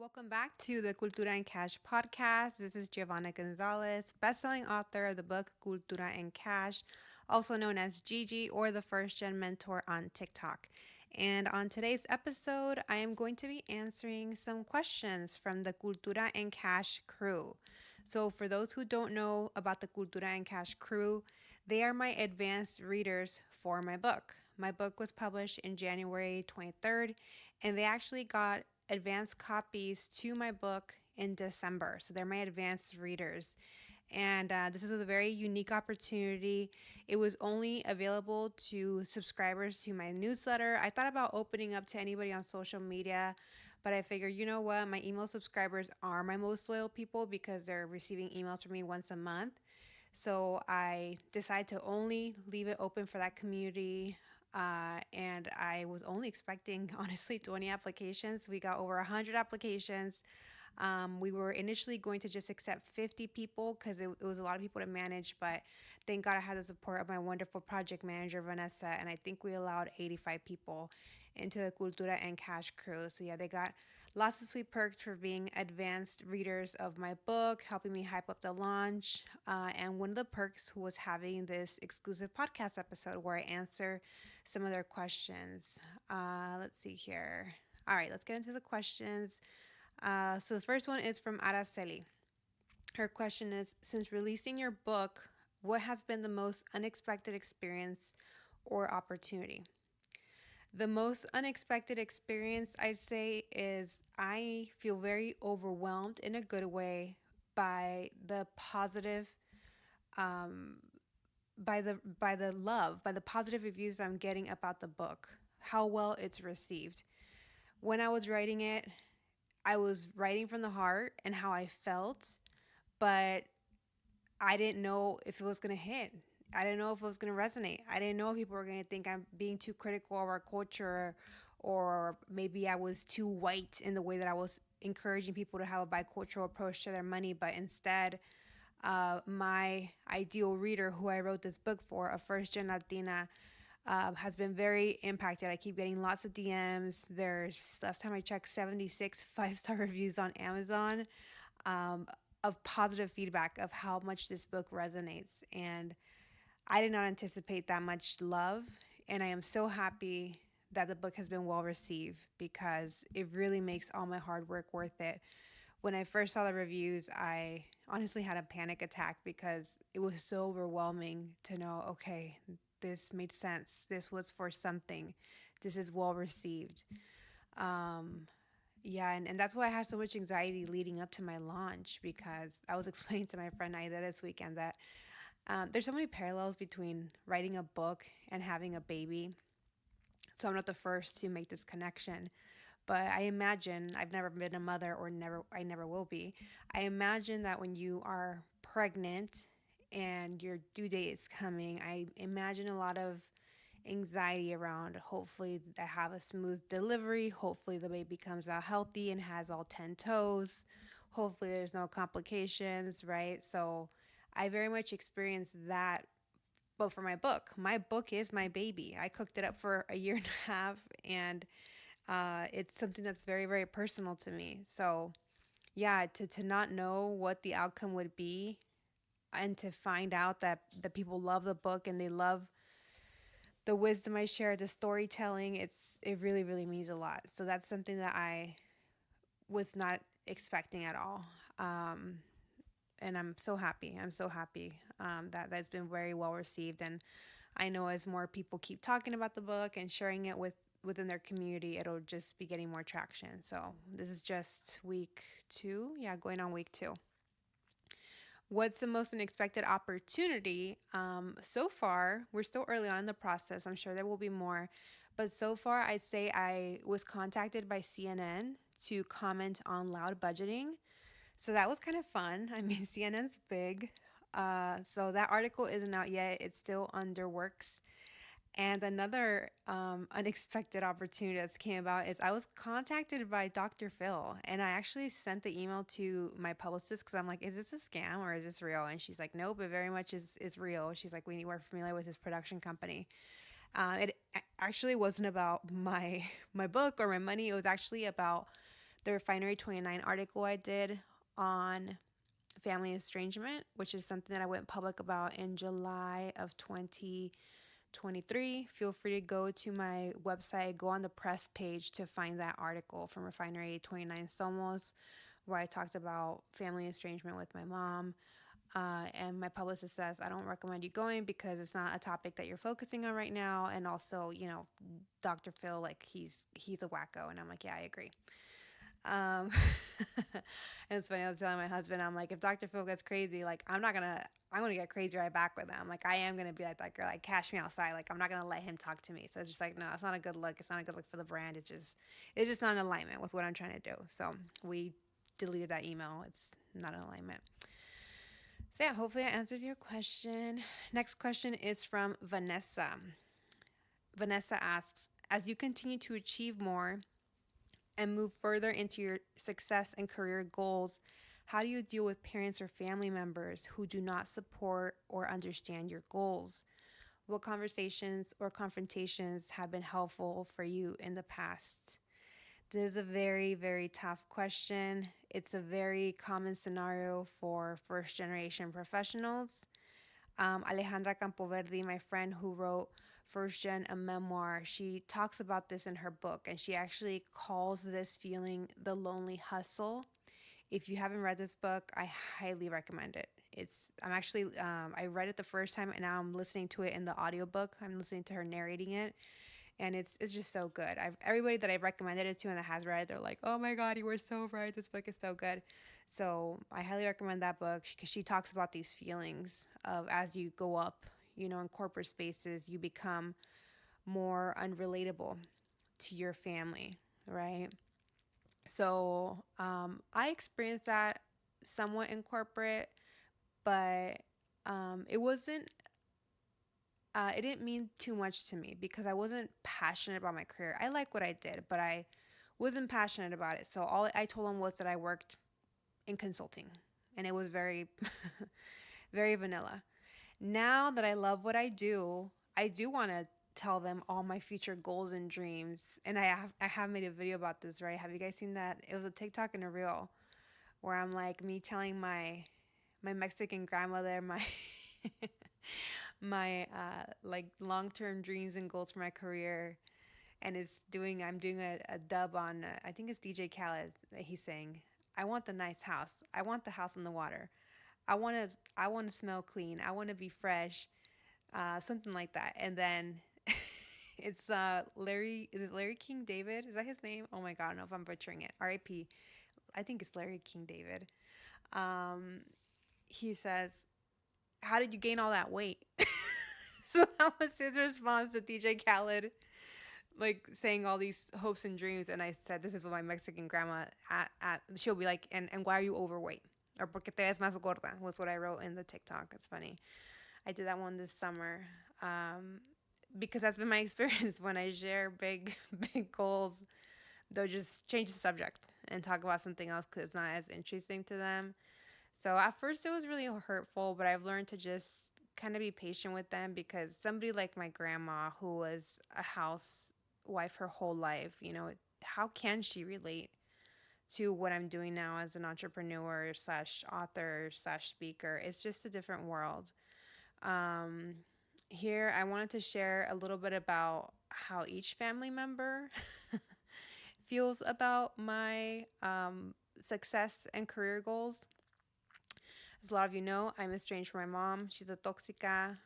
Welcome back to the Cultura and Cash podcast. This is Giovanna Gonzalez, best-selling author of the book Cultura and Cash, also known as Gigi or the First Gen Mentor on TikTok. And on today's episode, I am going to be answering some questions from the Cultura and Cash crew. So, for those who don't know about the Cultura and Cash crew, they are my advanced readers for my book. My book was published in January 23rd, and they actually got advanced copies to my book in December. So they're my advanced readers. And this is a very unique opportunity. It was only available to subscribers to my newsletter. I thought about opening up to anybody on social media, but I figured, you know what? My email subscribers are my most loyal people because they're receiving emails from me once a month. So I decided to only leave it open for that community. And I was only expecting, honestly, 20 applications. We got over 100 applications. We were initially going to just accept 50 people because it was a lot of people to manage, but thank God I had the support of my wonderful project manager, Vanessa, and I think we allowed 85 people into the Cultura and Cash Crew. So yeah, they got lots of sweet perks for being advanced readers of my book, helping me hype up the launch. And one of the perks was having this exclusive podcast episode where I answer some of their questions. Let's see here. All right, let's get into the questions. So the first one is from Araceli. Her question is, since releasing your book, what has been the most unexpected experience or opportunity? The most unexpected experience, I'd say, is I feel very overwhelmed in a good way by the positive, by the love, by the positive reviews I'm getting about the book, how well it's received. When I was writing it, I was writing from the heart and how I felt, but I didn't know if it was going to hit. I didn't know if it was going to resonate. I didn't know if people were going to think I'm being too critical of our culture, or maybe I was too white in the way that I was encouraging people to have a bicultural approach to their money. But instead, my ideal reader, who I wrote this book for, a first gen Latina, has been very impacted. I keep getting lots of DMs. There's, last time I checked, 76 5-star reviews on Amazon, of positive feedback of how much this book resonates. And I did not anticipate that much love. And I am so happy that the book has been well received because it really makes all my hard work worth it. When I first saw the reviews, I honestly had a panic attack because it was so overwhelming to know, okay, this made sense. This was for something. This is well received. Yeah, and that's why I had so much anxiety leading up to my launch, because I was explaining to my friend Aida this weekend that there's so many parallels between writing a book and having a baby. So I'm not the first to make this connection. But I imagine, I've never been a mother, or I never will be. I imagine that when you are pregnant and your due date is coming, I imagine a lot of anxiety around, hopefully I have a smooth delivery, hopefully the baby comes out healthy and has all 10 toes, hopefully there's no complications, right? So I very much experienced that. But for my book is my baby. I cooked it up for a year and a half, and it's something that's very, very personal to me. So yeah, to not know what the outcome would be, and to find out that the people love the book and they love the wisdom I share, the storytelling, it really, really means a lot. So that's something that I was not expecting at all. And I'm so happy. I'm so happy that that's been very well received. And I know as more people keep talking about the book and sharing it within their community, it'll just be getting more traction. So this is just week 2. Yeah, going on week 2. What's the most unexpected opportunity? So far, we're still early on in the process. I'm sure there will be more. But so far, I'd say I was contacted by CNN to comment on loud budgeting. So that was kind of fun. I mean, CNN's big. So that article isn't out yet. It's still under works. And another unexpected opportunity that's came about is I was contacted by Dr. Phil, and I actually sent the email to my publicist because I'm like, is this a scam or is this real? And she's like, nope, it very much is real. She's like, we're familiar with his production company. It actually wasn't about my book or my money. It was actually about the Refinery 29 article I did on family estrangement, which is something that I went public about in July of 2023. Feel free to go to my website, go on the press page to find that article from Refinery 29 Somos, where I talked about family estrangement with my mom. And my publicist says, I don't recommend you going because it's not a topic that you're focusing on right now. And also, Dr. Phil, like he's a wacko. And I'm like, yeah, I agree. Um, and it's funny. I was telling my husband, I'm like, if Dr. Phil gets crazy, like I'm gonna get crazy right back with him. Like I am gonna be like that girl, like cash me outside. Like I'm not gonna let him talk to me. So it's just like, no, it's not a good look. It's not a good look for the brand. It's just not in alignment with what I'm trying to do. So we deleted that email. It's not in alignment. So yeah, hopefully that answers your question. Next question is from Vanessa. Vanessa asks, as you continue to achieve more and move further into your success and career goals, how do you deal with parents or family members who do not support or understand your goals? What conversations or confrontations have been helpful for you in the past? This is a very, very tough question. It's a very common scenario for first generation professionals. Alejandra Campoverdi, my friend who wrote First Gen, a memoir, she talks about this in her book, and she actually calls this feeling the lonely hustle. If you haven't read this book, I highly recommend it. I read it the first time, and now I'm listening to it in the audiobook. I'm listening to her narrating it, and it's just so good. Everybody that I've recommended it to and that has read it, they're like, "Oh my god, you were so right. This book is so good." So I highly recommend that book because she talks about these feelings of as you go up, in corporate spaces, you become more unrelatable to your family, right? So I experienced that somewhat in corporate, but it wasn't it didn't mean too much to me because I wasn't passionate about my career. I like what I did, but I wasn't passionate about it. So all I told them was that I worked in consulting, and it was very, very vanilla. Now that I love what I do want to tell them all my future goals and dreams. And I have made a video about this, right? Have you guys seen that? It was a TikTok and a reel where I'm like me telling my Mexican grandmother my my like long-term dreams and goals for my career, and I'm doing a dub on I think it's DJ Khaled that he's saying, I want the nice house, I want the house on the water, I want to smell clean, I want to be fresh, something like that. And then it's Larry, is it Larry King David, is that his name? Oh my god, I don't know if I'm butchering it. R.I.P. I think it's Larry King David. um he says, how did you gain all that weight? So that was his response to DJ Khaled, like saying all these hopes and dreams. And I said, this is what my Mexican grandma, she'll be like, and why are you overweight? Or porque te ves más gorda, was what I wrote in the TikTok. It's funny. I did that one this summer. Because that's been my experience when I share big, big goals, they'll just change the subject and talk about something else because it's not as interesting to them. So at first it was really hurtful, but I've learned to just kind of be patient with them because somebody like my grandma, who was a housewife her whole life, how can she relate to what I'm doing now as an entrepreneur slash author slash speaker? It's just a different world. Um, Here, I wanted to share a little bit about how each family member feels about my success and career goals. As a lot of you know, I'm estranged from my mom. She's a toxica.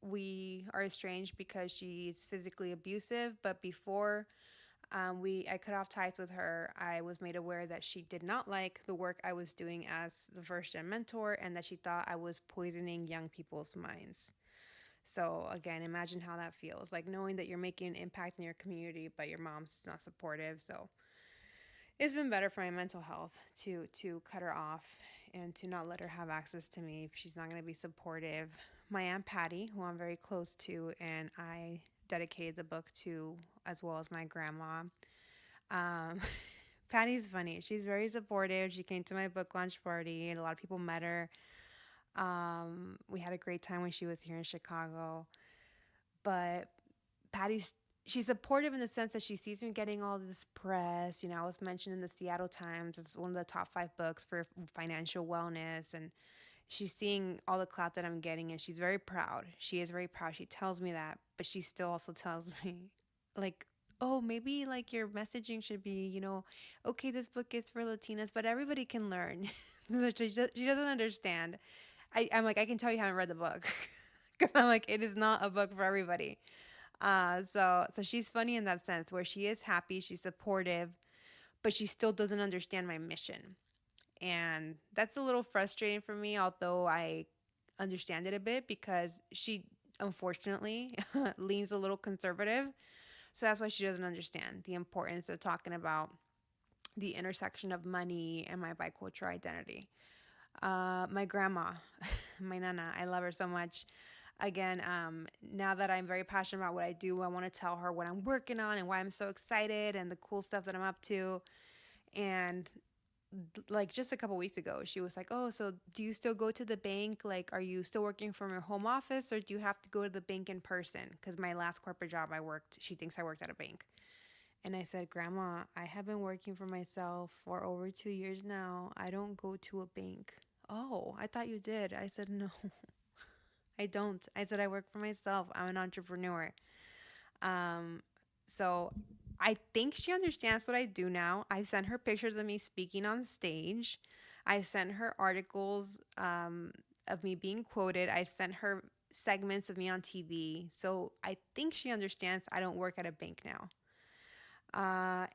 We are estranged because she's physically abusive. But before I cut off ties with her, I was made aware that she did not like the work I was doing as the first gen mentor, and that she thought I was poisoning young people's minds. So again, imagine how that feels, like knowing that you're making an impact in your community, but your mom's not supportive. So it's been better for my mental health to cut her off and to not let her have access to me if she's not going to be supportive. My aunt Patty, who I'm very close to, and I dedicated the book to, as well as my grandma. Um, Patty's funny. She's very supportive. She came to my book launch party, and a lot of people met her. We had a great time when she was here in Chicago. But Patty's she's supportive in the sense that she sees me getting all this press. You know, I was mentioned in the Seattle Times as one of the top 5 books for financial wellness, and she's seeing all the clout that I'm getting, and she's very proud. She is very proud. She tells me that, but she still also tells me, like, oh, maybe like your messaging should be, okay, this book is for Latinas, but everybody can learn. So she doesn't understand. I'm like, I can tell you haven't read the book. Because I'm like, it is not a book for everybody. So she's funny in that sense where she is happy, she's supportive, but she still doesn't understand my mission. And that's a little frustrating for me, although I understand it a bit because she unfortunately leans a little conservative. So that's why she doesn't understand the importance of talking about the intersection of money and my bicultural identity. My grandma, my nana, I love her so much. Again, now that I'm very passionate about what I do, I want to tell her what I'm working on and why I'm so excited and the cool stuff that I'm up to. And like just a couple weeks ago, she was like, "Oh, so do you still go to the bank? Like, are you still working from your home office, or do you have to go to the bank in person?" Because my last corporate job, I worked. She thinks I worked at a bank, and I said, "Grandma, I have been working for myself for over 2 years now. I don't go to a bank." "Oh, I thought you did." I said, "No, I don't." I said, "I work for myself. I'm an entrepreneur." Um, so I think she understands what I do now. I've sent her pictures of me speaking on stage. I've sent her articles of me being quoted. I sent her segments of me on TV. So I think she understands I don't work at a bank now.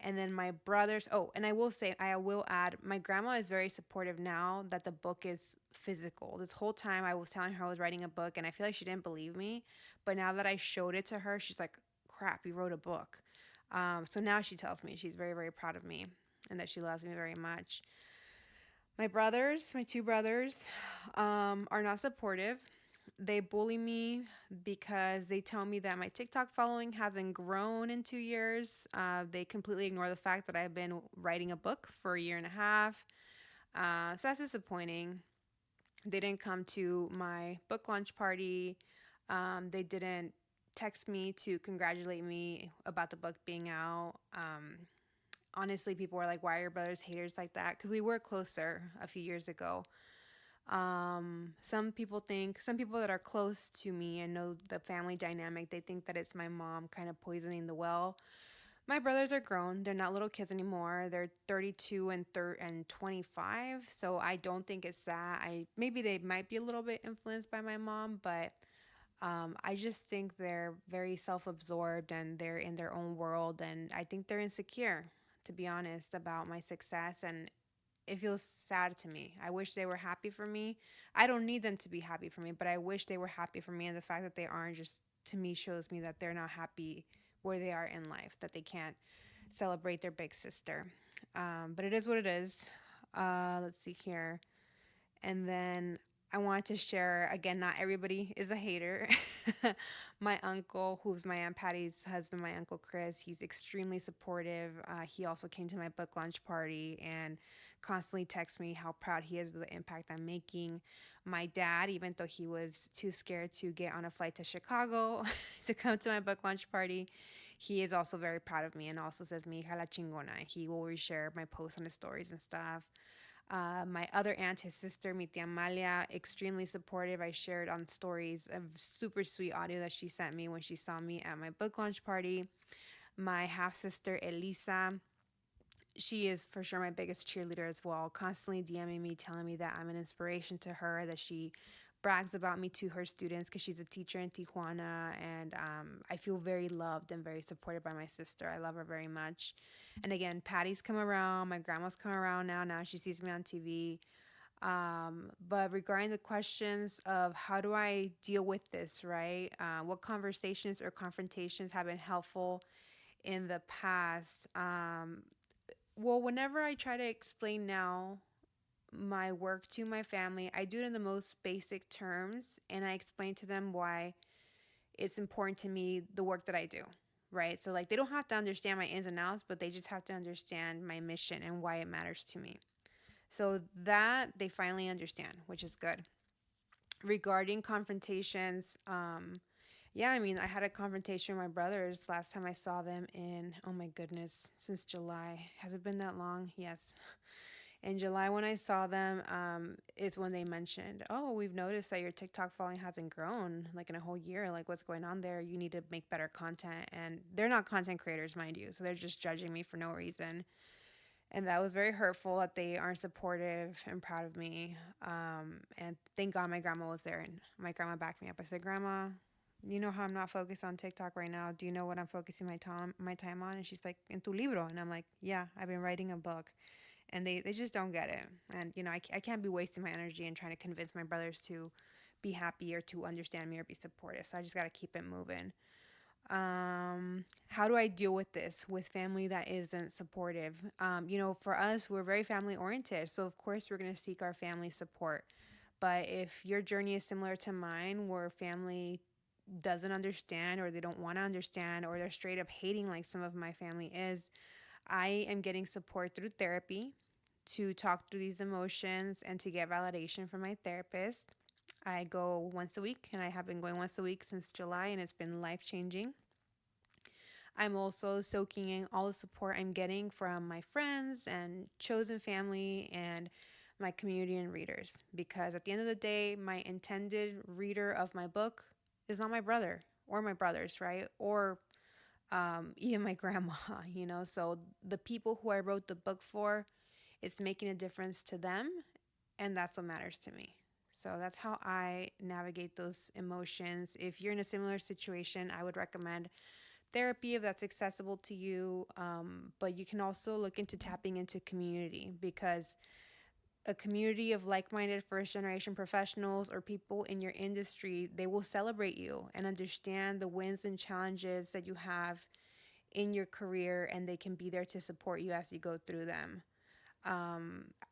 And then my brothers. Oh, and I will say, I will add, my grandma is very supportive now that the book is physical. This whole time I was telling her I was writing a book, and I feel like she didn't believe me. But now that I showed it to her, she's like, crap, you wrote a book. So now she tells me she's very, very proud of me and that she loves me very much. My brothers, my 2 brothers, are not supportive. They bully me because they tell me that my TikTok following hasn't grown in 2 years. They completely ignore the fact that I've been writing a book for a year and a half. So that's disappointing. They didn't come to my book launch party. They didn't text me to congratulate me about the book being out. Honestly, people were like, "Why are your brothers haters like that?" Because we were closer a few years ago. Some people that are close to me and know the family dynamic, they think that it's my mom kind of poisoning the well. My brothers are grown. They're not little kids anymore. They're 32 and 25. So I don't think it's that. Maybe they might be a little bit influenced by my mom, but I just think they're very self-absorbed and they're in their own world, and I think they're insecure, to be honest, about my success, and it feels sad to me. I wish they were happy for me. I don't need them to be happy for me, but I wish they were happy for me. And the fact that they aren't just to me shows me that they're not happy where they are in life, that they can't celebrate their big sister. But it is what it is. Let's see here. And then I wanted to share again, not everybody is a hater. My uncle, who's my Aunt Patty's husband, my Uncle Chris, he's extremely supportive. He also came to my book launch party and constantly texts me how proud he is of the impact I'm making. My dad, even though he was too scared to get on a flight to Chicago to come to my book launch party, he is also very proud of me and also says, "Mi hija la chingona." He will reshare my posts on his stories and stuff. My other aunt, his sister, mi tia Amalia, extremely supportive. I shared on stories a super sweet audio that she sent me when she saw me at my book launch party. My half sister, Elisa, she is for sure my biggest cheerleader as well, constantly DMing me, telling me that I'm an inspiration to her, that she brags about me to her students because she's a teacher in Tijuana. And I feel very loved and very supported by my sister. I love her very much. And again, Patty's come around. My grandma's come around now. Now she sees me on TV. But regarding the questions of how do I deal with this, right? What conversations or confrontations have been helpful in the past? Well, whenever I try to explain now my work to my family, I do it in the most basic terms and I explain to them why it's important to me, the work that I do, right? So, like, they don't have to understand my ins and outs, but they just have to understand my mission and why it matters to me. So, that they finally understand, which is good. Regarding confrontations, Yeah, I mean, I had a confrontation with my brothers last time I saw them in, oh my goodness, since July. Has it been that long? Yes. In July, when I saw them, is when they mentioned, "Oh, we've noticed that your TikTok following hasn't grown like in a whole year. Like, what's going on there? You need to make better content." And they're not content creators, mind you, so they're just judging me for no reason. And that was very hurtful that they aren't supportive and proud of me. And thank God my grandma was there and my grandma backed me up. I said, "Grandma, you know how I'm not focused on TikTok right now. Do you know what I'm focusing my time on?" And she's like, "En tu libro." And I'm like, "Yeah, I've been writing a book." And they just don't get it. And, I can't be wasting my energy and trying to convince my brothers to be happy or to understand me or be supportive. So I just got to keep it moving. How do I deal with this with family that isn't supportive? For us, we're very family oriented. So, of course, we're going to seek our family support. But if your journey is similar to mine, where family doesn't understand or they don't want to understand or they're straight up hating like some of my family is, I am getting support through therapy to talk through these emotions and to get validation from my therapist. I go once a week and I have been going once a week since July and it's been life changing. I'm also soaking in all the support I'm getting from my friends and chosen family and my community and readers because at the end of the day, my intended reader of my book is not my brother or my brothers, right? Or even my grandma, So the people who I wrote the book for, it's making a difference to them, and that's what matters to me. So that's how I navigate those emotions. If you're in a similar situation, I would recommend therapy if that's accessible to you. But you can also look into tapping into community because a community of like-minded first-generation professionals or people in your industry, they will celebrate you and understand the wins and challenges that you have in your career, and they can be there to support you as you go through them.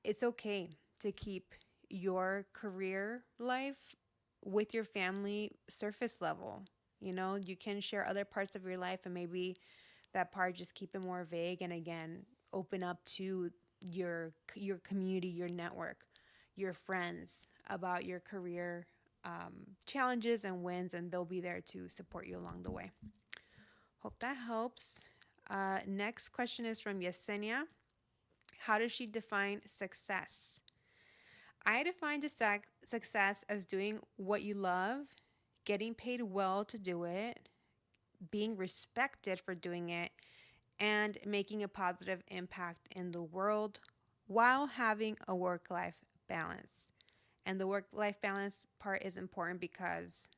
It's okay to keep your career life with your family surface level. You can share other parts of your life and maybe that part just keep it more vague and again, open up to your community, your network, your friends about your career challenges and wins, and they'll be there to support you along the way. Hope that helps. Next question is from Yesenia. How does she define success? I define success as doing what you love, getting paid well to do it, being respected for doing it, and making a positive impact in the world while having a work life balance. And the work life balance part is important because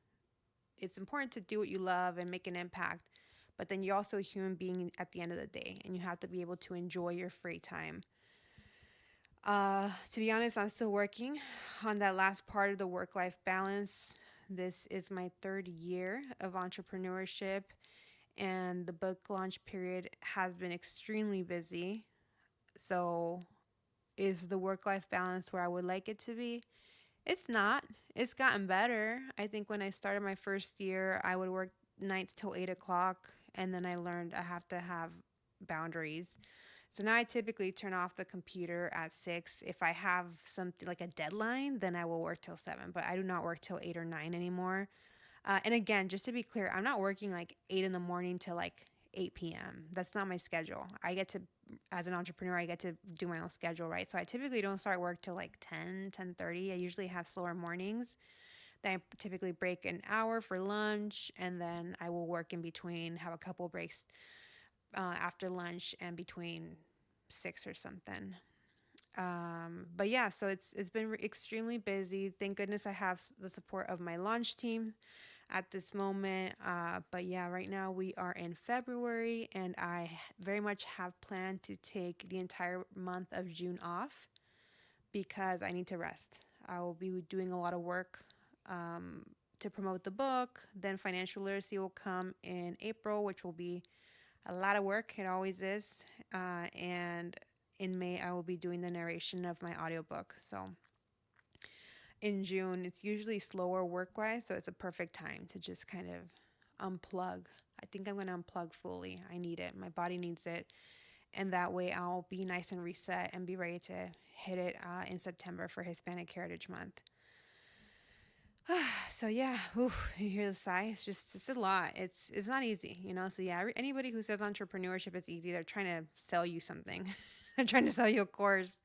it's important to do what you love and make an impact, but then you're also a human being at the end of the day, and you have to be able to enjoy your free time. To be honest, I'm still working on that last part of the work life balance. This is my third year of entrepreneurship, and the book launch period has been extremely busy. So, is the work life balance where I would like it to be? It's not. It's gotten better. I think when I started my first year, I would work nights till 8 o'clock, and then I learned I have to have boundaries. So now I typically turn off the computer at 6. If I have something like a deadline, then I will work till 7, but I do not work till 8 or 9 anymore. And again, just to be clear, I'm not working like 8 in the morning to like 8 p.m. That's not my schedule. As an entrepreneur, I get to do my own schedule, right? So I typically don't start work till like 10, 10:30. I usually have slower mornings. Then I typically break an hour for lunch, and then I will work in between, have a couple breaks after lunch and between 6 or something. But yeah, so it's been extremely busy. Thank goodness I have the support of my launch team at this moment. But yeah, right now we are in February, and I very much have planned to take the entire month of June off because I need to rest. I will be doing a lot of work to promote the book. Then financial literacy will come in April, which will be a lot of work. It always is. And in May, I will be doing the narration of my audiobook. So in June, it's usually slower work wise. So it's a perfect time to just kind of unplug. I think I'm going to unplug fully. I need it. My body needs it. And that way I'll be nice and reset and be ready to hit it in September for Hispanic Heritage Month. So yeah, you hear the sigh. It's a lot. It's not easy, you know. So yeah, anybody who says entrepreneurship is easy, they're trying to sell you something. They're trying to sell you a course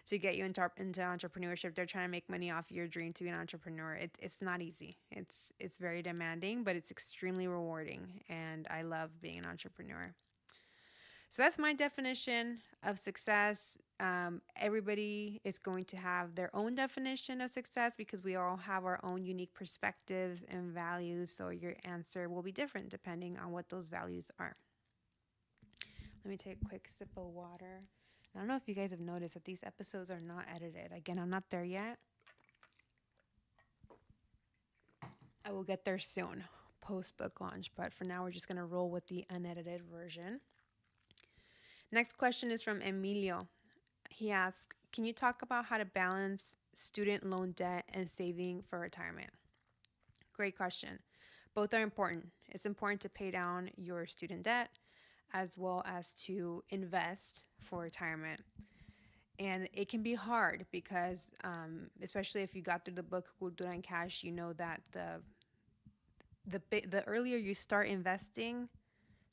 to get you into entrepreneurship. They're trying to make money off your dream to be an entrepreneur. It's not easy. It's very demanding, but it's extremely rewarding, and I love being an entrepreneur. So that's my definition of success. Everybody is going to have their own definition of success because we all have our own unique perspectives and values. So your answer will be different depending on what those values are. Let me take a quick sip of water. I don't know if you guys have noticed that these episodes are not edited. Again, I'm not there yet. I will get there soon, post book launch. But for now, we're just going to roll with the unedited version. Next question is from Emilio. He asks, can you talk about how to balance student loan debt and saving for retirement? Great question. Both are important. It's important to pay down your student debt as well as to invest for retirement. And it can be hard because, especially if you got through the book Cultura and Cash, you know that the earlier you start investing,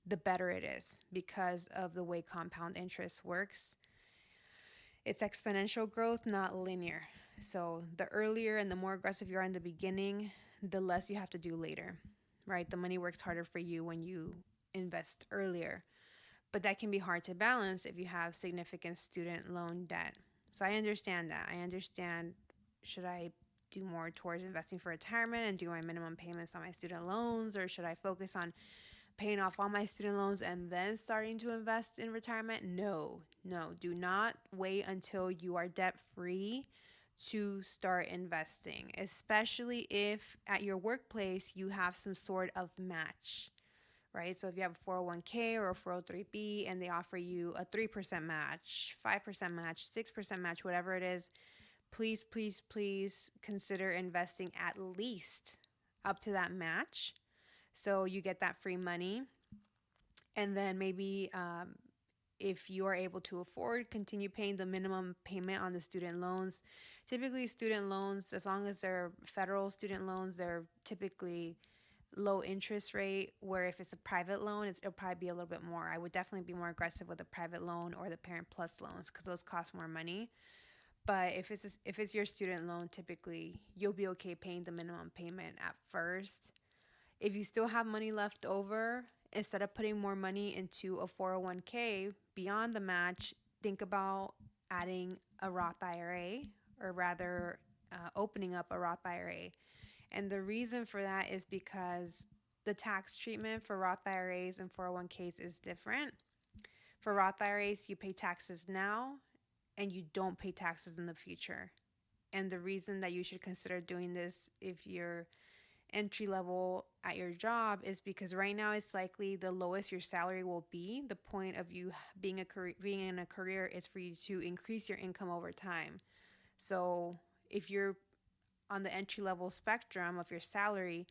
the better it is because of the way compound interest works. It's exponential growth, not linear. So the earlier and the more aggressive you are in the beginning, the less you have to do later, right? The money works harder for you when you invest earlier. But that can be hard to balance if you have significant student loan debt. So I understand that. I understand, should I do more towards investing for retirement and do my minimum payments on my student loans, or should I focus on paying off all my student loans and then starting to invest in retirement? No, no, do not wait until you are debt free to start investing, especially if at your workplace you have some sort of match, right? So if you have a 401k or a 403b and they offer you a 3% match, 5% match, 6% match, whatever it is, please, please, please consider investing at least up to that match so you get that free money. And then maybe if you are able to afford, continue paying the minimum payment on the student loans. Typically, student loans, as long as they're federal student loans, they're typically low interest rate, where if it's a private loan, it'll probably be a little bit more. I would definitely be more aggressive with a private loan or the Parent Plus loans because those cost more money. But if it's your student loan, typically you'll be okay paying the minimum payment at first. If you still have money left over, instead of putting more money into a 401k beyond the match, think about adding a Roth IRA, or rather, opening up a Roth IRA. And the reason for that is because the tax treatment for Roth IRAs and 401ks is different. For Roth IRAs, you pay taxes now and you don't pay taxes in the future. And the reason that you should consider doing this if you're entry level at your job is because right now it's likely the lowest your salary will be. The point of you being in a career is for you to increase your income over time. So if you're on the entry level spectrum of your salary,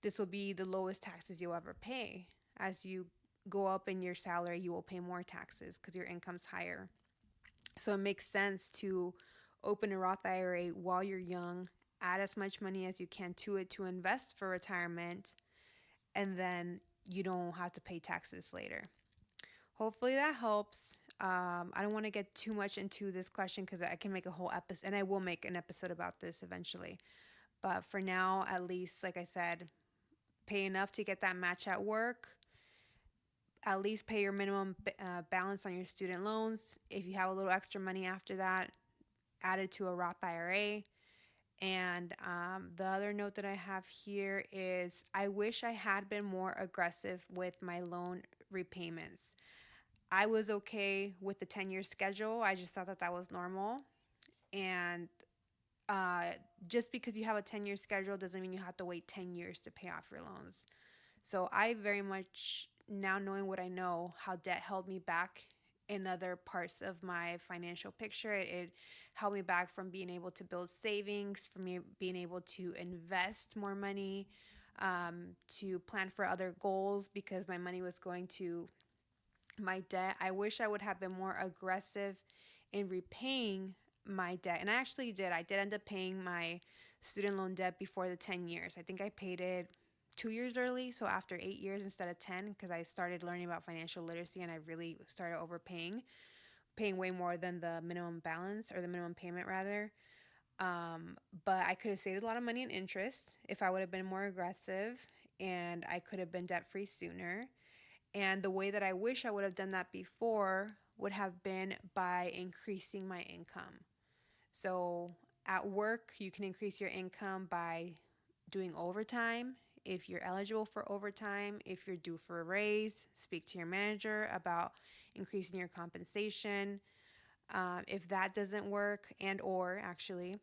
this will be the lowest taxes you'll ever pay. As you go up in your salary, you will pay more taxes because your income's higher. So it makes sense to open a Roth IRA while you're young, add as much money as you can to it to invest for retirement, and then you don't have to pay taxes later. Hopefully that helps. I don't want to get too much into this question because I can make a whole episode, and I will make an episode about this eventually. But for now, at least, like I said, pay enough to get that match at work. At least pay your minimum balance on your student loans. If you have a little extra money after that, add it to a Roth IRA. And the other note that I have here is I wish I had been more aggressive with my loan repayments. I was okay with the 10-year schedule. I just thought that that was normal. And uh, just because you have a 10-year schedule doesn't mean you have to wait 10 years to pay off your loans. So I very much, now knowing what I know, how debt held me back in other parts of my financial picture. It held me back from being able to build savings, from me being able to invest more money, to plan for other goals because my money was going to my debt. I wish I would have been more aggressive in repaying my debt. And I actually did. I did end up paying my student loan debt before the 10 years. I think I paid it 2 years early. So after 8 years instead of 10, because I started learning about financial literacy and I really started overpaying, paying way more than the minimum balance or the minimum payment rather. But I could have saved a lot of money in interest if I would have been more aggressive, and I could have been debt free sooner. And the way that I wish I would have done that before would have been by increasing my income. So at work, you can increase your income by doing overtime. If you're eligible for overtime, if you're due for a raise, speak to your manager about increasing your compensation. If that doesn't work, and or actually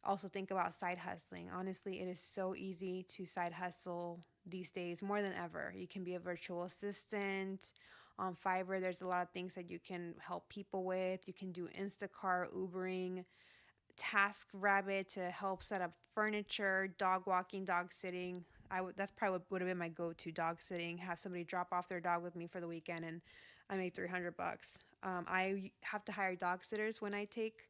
also think about side hustling. Honestly, it is so easy to side hustle these days more than ever. You can be a virtual assistant on Fiverr. There's a lot of things that you can help people with. You can do Instacart, Ubering, TaskRabbit to help set up furniture, dog walking, dog sitting. That's probably what would have been my go-to, dog sitting. Have somebody drop off their dog with me for the weekend, and I make $300. I have to hire dog sitters when I take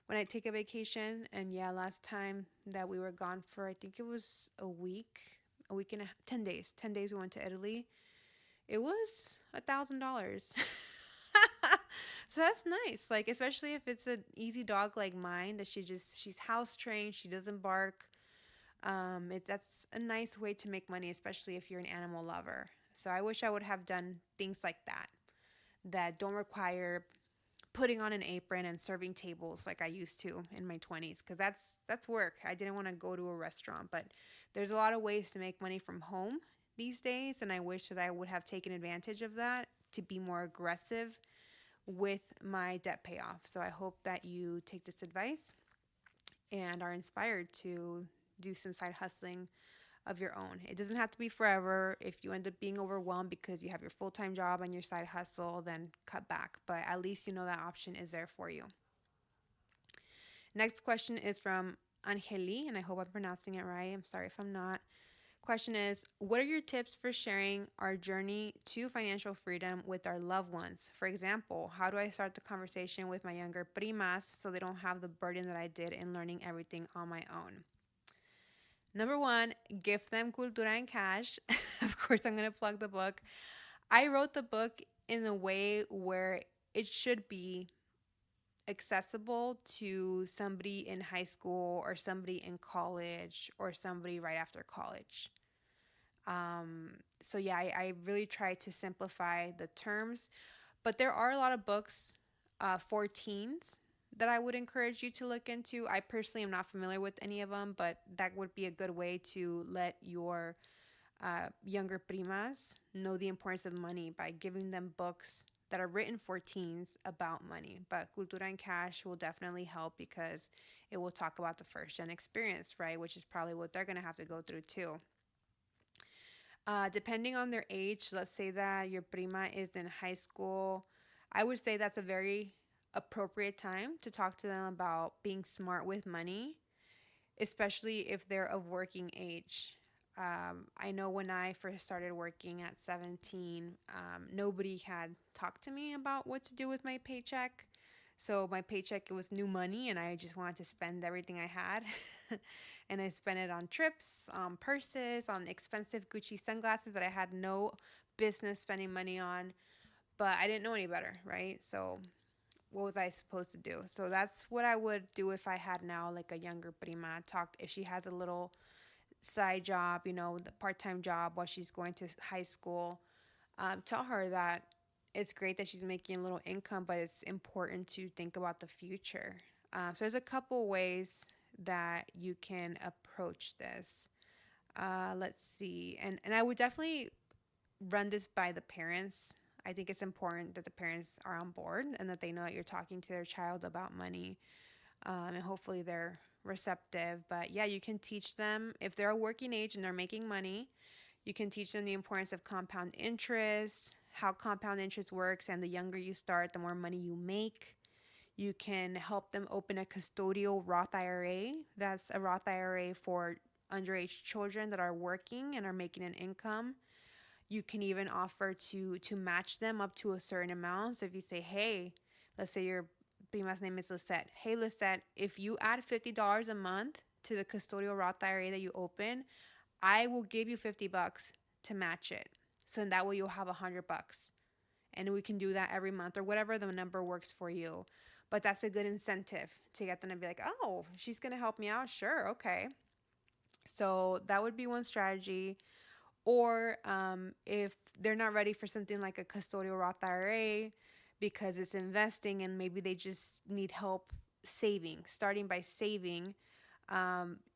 a vacation. And yeah, last time that we were gone for, I think it was a week and 10 days. 10 days we went to Italy. It was $1,000. So that's nice. Like, especially if it's an easy dog like mine that she's house trained, she doesn't bark. That's a nice way to make money, especially if you're an animal lover. So I wish I would have done things like that don't require putting on an apron and serving tables like I used to in my 20s, because that's work. I didn't want to go to a restaurant, but there's a lot of ways to make money from home these days, and I wish that I would have taken advantage of that to be more aggressive with my debt payoff. So I hope that you take this advice and are inspired to do some side hustling of your own. It doesn't have to be forever. If you end up being overwhelmed because you have your full-time job and your side hustle, then cut back. But at least you know that option is there for you. Next question is from Angeli, and I hope I'm pronouncing it right. I'm sorry if I'm not. Question is, what are your tips for sharing our journey to financial freedom with our loved ones? For example, how do I start the conversation with my younger primas so they don't have the burden that I did in learning everything on my own? Number one, gift them Cultura and Cash. Of course, I'm going to plug the book. I wrote the book in a way where it should be accessible to somebody in high school or somebody in college or somebody right after college. So yeah, I really try to simplify the terms, but there are a lot of books for teens that I would encourage you to look into. I personally am not familiar with any of them, but that would be a good way to let your younger primas know the importance of money by giving them books that are written for teens about money. But Cultura and Cash will definitely help because it will talk about the first gen experience, right? Which is probably what they're going to have to go through too. Depending on their age, let's say that your prima is in high school, I would say that's a very appropriate time to talk to them about being smart with money, especially if they're of working age. I know when I first started working at 17, nobody had talked to me about what to do with my paycheck. So my paycheck, it was new money, and I just wanted to spend everything I had. And I spent it on trips, on purses, on expensive Gucci sunglasses that I had no business spending money on. But I didn't know any better, right? So what was I supposed to do? So that's what I would do if I had now like a younger prima. Talk if she has a little side job, the part-time job while she's going to high school. Tell her that it's great that she's making a little income, but it's important to think about the future. So there's a couple ways that you can approach this. Let's see. And I would definitely run this by the parents. I think it's important that the parents are on board and that they know that you're talking to their child about money. And hopefully they're receptive. But yeah, you can teach them if they're a working age and they're making money. You can teach them the importance of compound interest, how compound interest works, and the younger you start, the more money you make. You can help them open a custodial Roth IRA. That's a Roth IRA for underage children that are working and are making an income. You can even offer to match them up to a certain amount. So if you say, hey, let's say your prima's name is Lisette. Hey, Lisette, if you add $50 a month to the custodial Roth IRA that you open, I will give you $50 to match it. So that way you'll have $100. And we can do that every month or whatever the number works for you. But that's a good incentive to get them to be like, oh, she's going to help me out. Sure. Okay. So that would be one strategy. Or if they're not ready for something like a custodial Roth IRA because it's investing and maybe they just need help saving, starting by saving,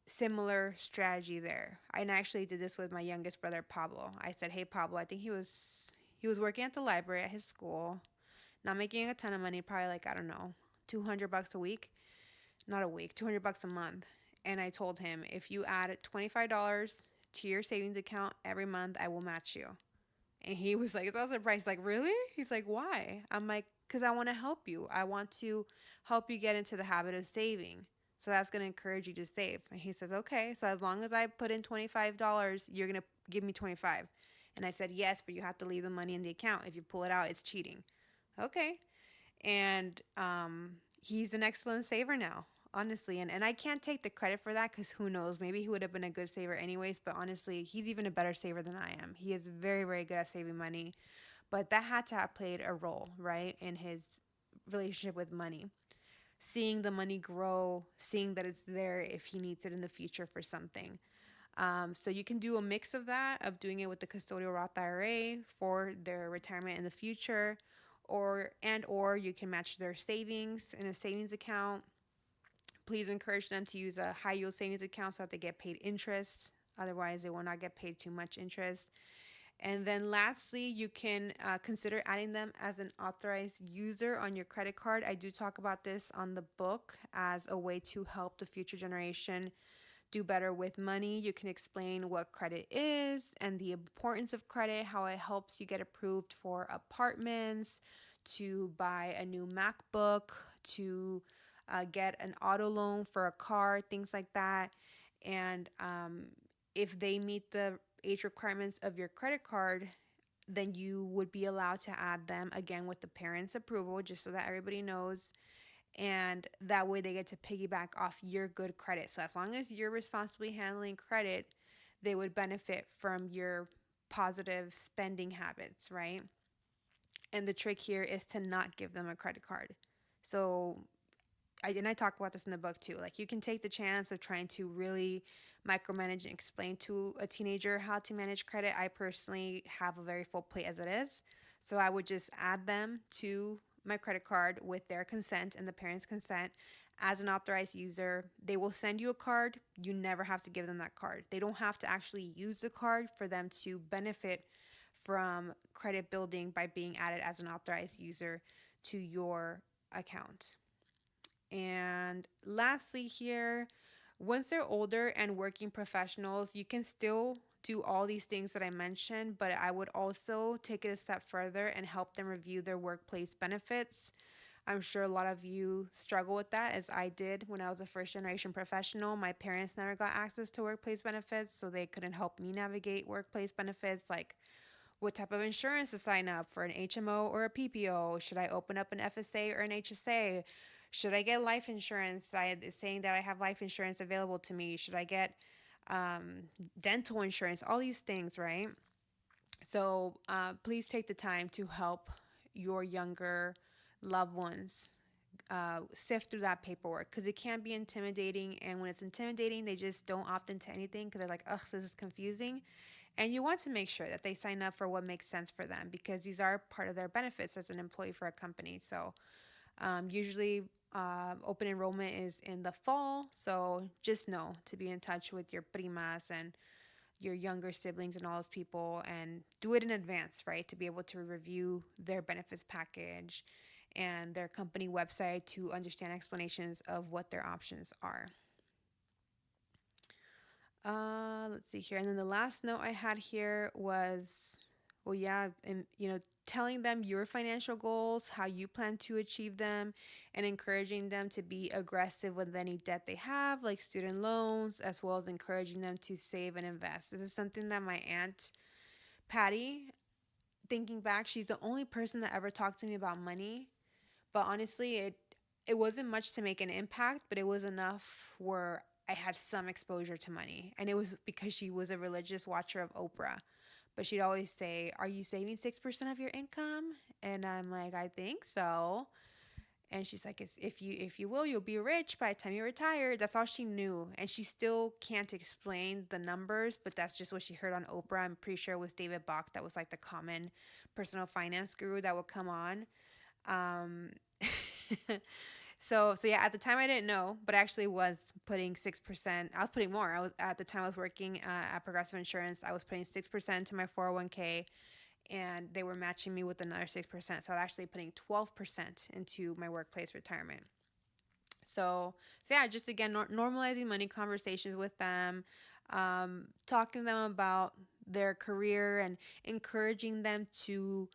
similar strategy there. And I actually did this with my youngest brother, Pablo. I said, hey, Pablo, I think he was working at the library at his school, not making a ton of money, probably like, I don't know, $200 a week, not a week, $200 a month. And I told him, if you add $25 to your savings account every month, I will match you. And he was like, so surprised, like, really? He's like, why? I'm like, because I want to help you. I want to help you get into the habit of saving. So that's going to encourage you to save. And he says, okay, so as long as I put in $25, you're going to give me 25. And I said, yes, but you have to leave the money in the account. If you pull it out, it's cheating. Okay. And he's an excellent saver now, honestly. And I can't take the credit for that because who knows? Maybe he would have been a good saver anyways. But honestly, he's even a better saver than I am. He is very, very good at saving money. But that had to have played a role, right, in his relationship with money. Seeing the money grow, seeing that it's there if he needs it in the future for something. So you can do a mix of that, of doing it with the custodial Roth IRA for their retirement in the future, or you can match their savings in a savings account. Please encourage them to use a high yield savings account so that they get paid interest. Otherwise, they will not get paid too much interest. And then lastly, you can consider adding them as an authorized user on your credit card. I do talk about this on the book as a way to help the future generation do better with money. You can explain what credit is and the importance of credit, how it helps you get approved for apartments, to buy a new MacBook, to get an auto loan for a car, things like that. And if they meet the age requirements of your credit card, then you would be allowed to add them again with the parents' approval, just so that everybody knows. And that way they get to piggyback off your good credit. So as long as you're responsibly handling credit, they would benefit from your positive spending habits, right? And the trick here is to not give them a credit card. So I talk about this in the book too. Like, you can take the chance of trying to really micromanage and explain to a teenager how to manage credit. I personally have a very full plate as it is. So I would just add them to my credit card with their consent and the parents' consent as an authorized user. They will send you a card. You never have to give them that card. They don't have to actually use the card for them to benefit from credit building by being added as an authorized user to your account. And lastly, here, once they're older and working professionals, you can still do all these things that I mentioned, but I would also take it a step further and help them review their workplace benefits. I'm sure a lot of you struggle with that, as I did when I was a first generation professional. My parents never got access to workplace benefits, so they couldn't help me navigate workplace benefits, like what type of insurance to sign up for, an HMO or a PPO. Should I open up an FSA or an HSA? Should I get life insurance? Saying that I have life insurance available to me. Should I get dental insurance? All these things, right? So please take the time to help your younger loved ones sift through that paperwork, because it can be intimidating. And when it's intimidating, they just don't opt into anything because they're like, ugh, this is confusing. And you want to make sure that they sign up for what makes sense for them, because these are part of their benefits as an employee for a company. So usually open enrollment is in the fall. So just know to be in touch with your primas and your younger siblings and all those people, and do it in advance, right? To be able to review their benefits package and their company website to understand explanations of what their options are. Let's see here. And then the last note I had here was, well, yeah, and telling them your financial goals, how you plan to achieve them, and encouraging them to be aggressive with any debt they have, like student loans, as well as encouraging them to save and invest. This is something that my aunt Patty, thinking back, she's the only person that ever talked to me about money. But honestly, it wasn't much to make an impact, but it was enough where I had some exposure to money. And it was because she was a religious watcher of Oprah. But she'd always say, "Are you saving 6% of your income?" And I'm like, "I think so." And she's like, it's, if you will, you'll be rich by the time you retire. That's all she knew. And she still can't explain the numbers, but that's just what she heard on Oprah. I'm pretty sure it was David Bach that was like the common personal finance guru that would come on. Um, so yeah, at the time I didn't know, but I actually was putting 6%. I was putting more. I was at the time I was working at Progressive Insurance. I was putting 6% to my 401k, and they were matching me with another 6%. So I was actually putting 12% into my workplace retirement. So yeah, just again, normalizing money conversations with them, talking to them about their career and encouraging them to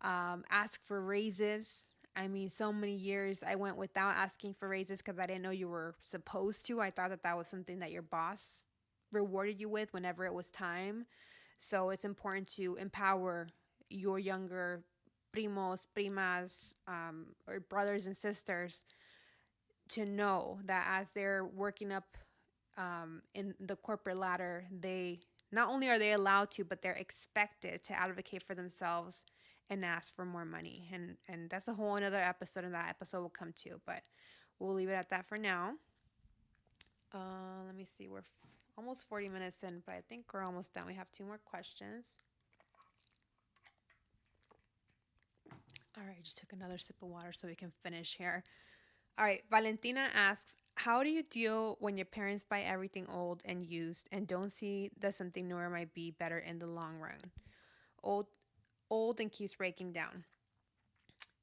ask for raises. I mean, so many years I went without asking for raises because I didn't know you were supposed to. I thought that that was something that your boss rewarded you with whenever it was time. So it's important to empower your younger primos, primas, or brothers and sisters to know that as they're working up in the corporate ladder, they not only are they allowed to, but they're expected to advocate for themselves and ask for more money. And that's a whole another episode, and that episode will come to. But we'll leave it at that for now. Let me see. We're almost 40 minutes in, but I think we're almost done. We have two more questions. All right, just took another sip of water so we can finish here. All right, Valentina asks, how do you deal when your parents buy everything old and used and don't see that something newer might be better in the long run? Old, old and keeps breaking down.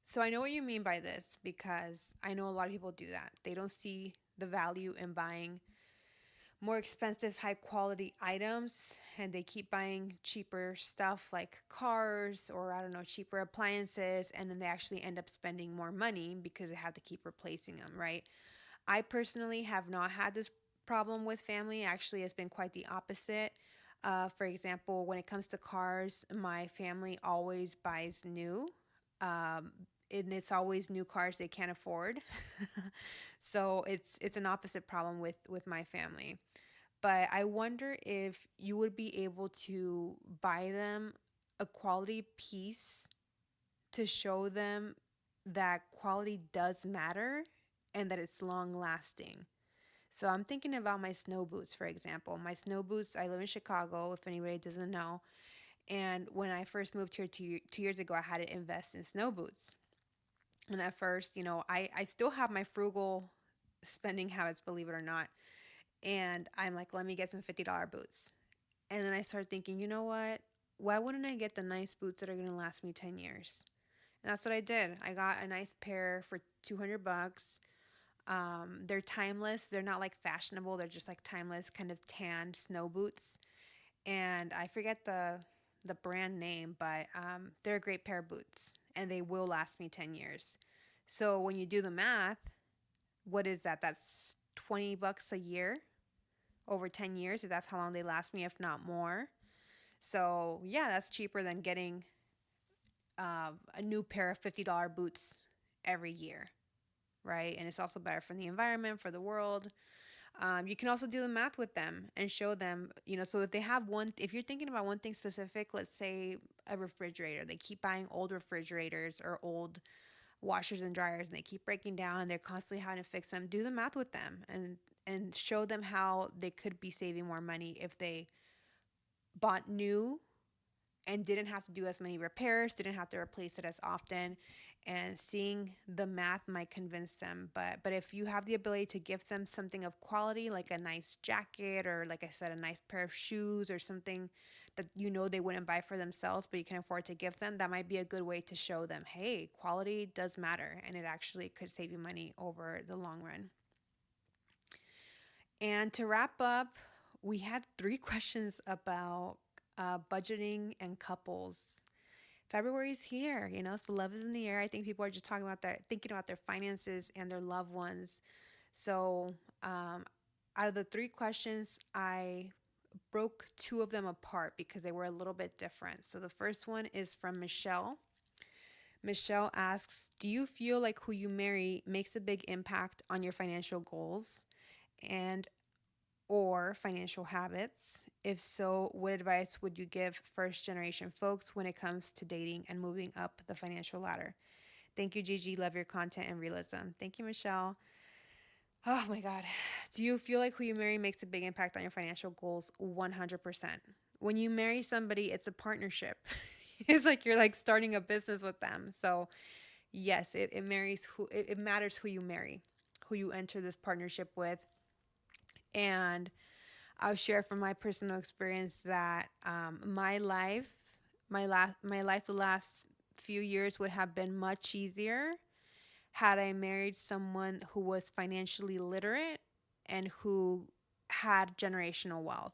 So I know what you mean by this because I know a lot of people do that. They don't see the value in buying more expensive, high quality items, and they keep buying cheaper stuff like cars or I don't know, cheaper appliances, and then they actually end up spending more money because they have to keep replacing them, right? I personally have not had this problem with family. Actually, it's been quite the opposite. For example, when it comes to cars, my family always buys new. Um, and it's always new cars they can't afford. So it's an opposite problem with my family. But I wonder if you would be able to buy them a quality piece to show them that quality does matter and that it's long lasting. So I'm thinking about my snow boots, for example. My snow boots, I live in Chicago, if anybody doesn't know. And when I first moved here 2 years ago, I had to invest in snow boots. And at first, I still have my frugal spending habits, believe it or not. And I'm like, let me get some $50 boots. And then I started thinking, you know what? Why wouldn't I get the nice boots that are going to last me 10 years? And that's what I did. I got a nice pair for 200 bucks. They're timeless. They're not like fashionable. They're just like timeless kind of tan snow boots. And I forget the brand name, but they're a great pair of boots and they will last me 10 years. So when you do the math, what is that? That's 20 bucks a year over 10 years if that's how long they last me, if not more. So yeah, that's cheaper than getting a new pair of $50 boots every year, right? And it's also better for the environment, for the world. You can also do the math with them and show them, so if they have one, if you're thinking about one thing specific, let's say a refrigerator, they keep buying old refrigerators or old washers and dryers and they keep breaking down, they're constantly having to fix them, do the math with them and show them how they could be saving more money if they bought new and didn't have to do as many repairs, didn't have to replace it as often, and seeing the math might convince them. But if you have the ability to give them something of quality, like a nice jacket or like I said, a nice pair of shoes or something that they wouldn't buy for themselves, but you can afford to give them, that might be a good way to show them, hey, quality does matter and it actually could save you money over the long run. And to wrap up, we had three questions about budgeting and couples. February's here, so love is in the air. I think people are just thinking about their finances and their loved ones. So, out of the three questions, I broke two of them apart because they were a little bit different. So, the first one is from Michelle. Michelle asks, do you feel like who you marry makes a big impact on your financial goals? And or financial habits? If so, what advice would you give first generation folks when it comes to dating and moving up the financial ladder? Thank you, Gigi. Love your content and realism. Thank you, Michelle. Oh my God. Do you feel like who you marry makes a big impact on your financial goals? 100%. When you marry somebody, it's a partnership. It's like you're like starting a business with them. So yes, it matters who you marry, who you enter this partnership with. And I'll share from my personal experience that my life the last few years would have been much easier had I married someone who was financially literate and who had generational wealth.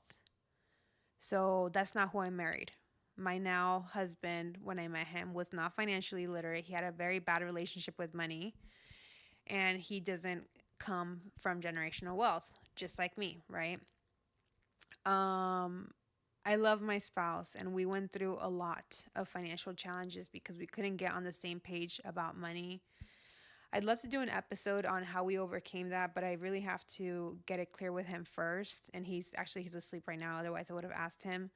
So that's not who I married. My now husband, when I met him, was not financially literate. He had a very bad relationship with money, and he doesn't come from generational wealth, just like me, right? Um, I love my spouse, and we went through a lot of financial challenges because we couldn't get on the same page about money. I'd love to do an episode on how we overcame that, but I really have to get it clear with him first. And he's asleep right now. Otherwise, I would have asked him.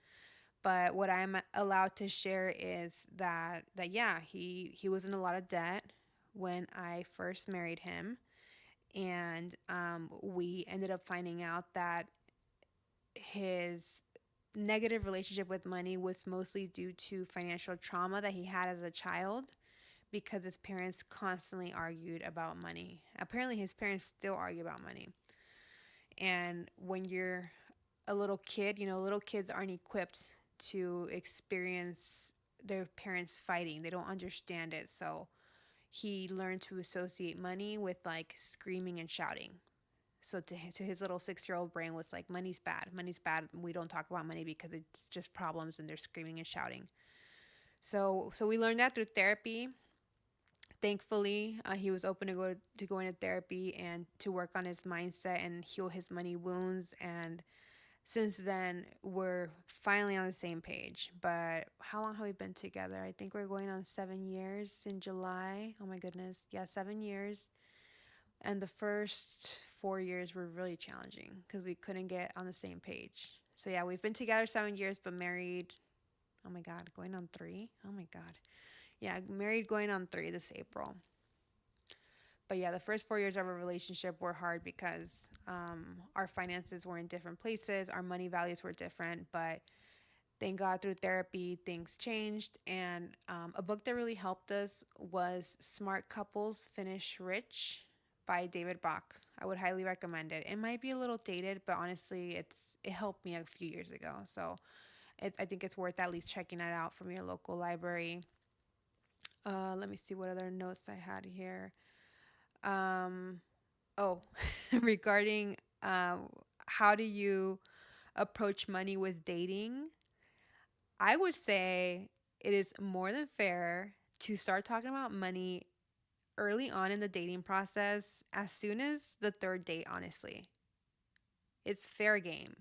But what I'm allowed to share is that yeah, he was in a lot of debt when I first married him, and we ended up finding out that his negative relationship with money was mostly due to financial trauma that he had as a child because his parents constantly argued about money. Apparently, his parents still argue about money. And when you're a little kid, little kids aren't equipped to experience their parents fighting. They don't understand it. So he learned to associate money with like screaming and shouting. So to his little 6-year old brain was like, money's bad. Money's bad. We don't talk about money because it's just problems and they're screaming and shouting. So we learned that through therapy. Thankfully, he was open to go into therapy and to work on his mindset and heal his money wounds. And since then, we're finally on the same page. But how long have we been together? I think we're going on 7 years in July. Oh my goodness. Yeah, 7 years. And the first 4 years were really challenging because we couldn't get on the same page. So yeah, we've been together 7 years, but married, oh my God, going on 3. Oh my God. Yeah, married going on 3 this April. But yeah, the first 4 years of our relationship were hard because our finances were in different places, our money values were different. But thank God through therapy, things changed. And a book that really helped us was Smart Couples Finish Rich by David Bach. I would highly recommend it. It might be a little dated, but honestly, it helped me a few years ago. So I think it's worth at least checking it out from your local library. Let me see what other notes I had here. Um, oh, regarding how do you approach money with dating, I would say it is more than fair to start talking about money early on in the dating process, as soon as the third date, honestly. It's fair game.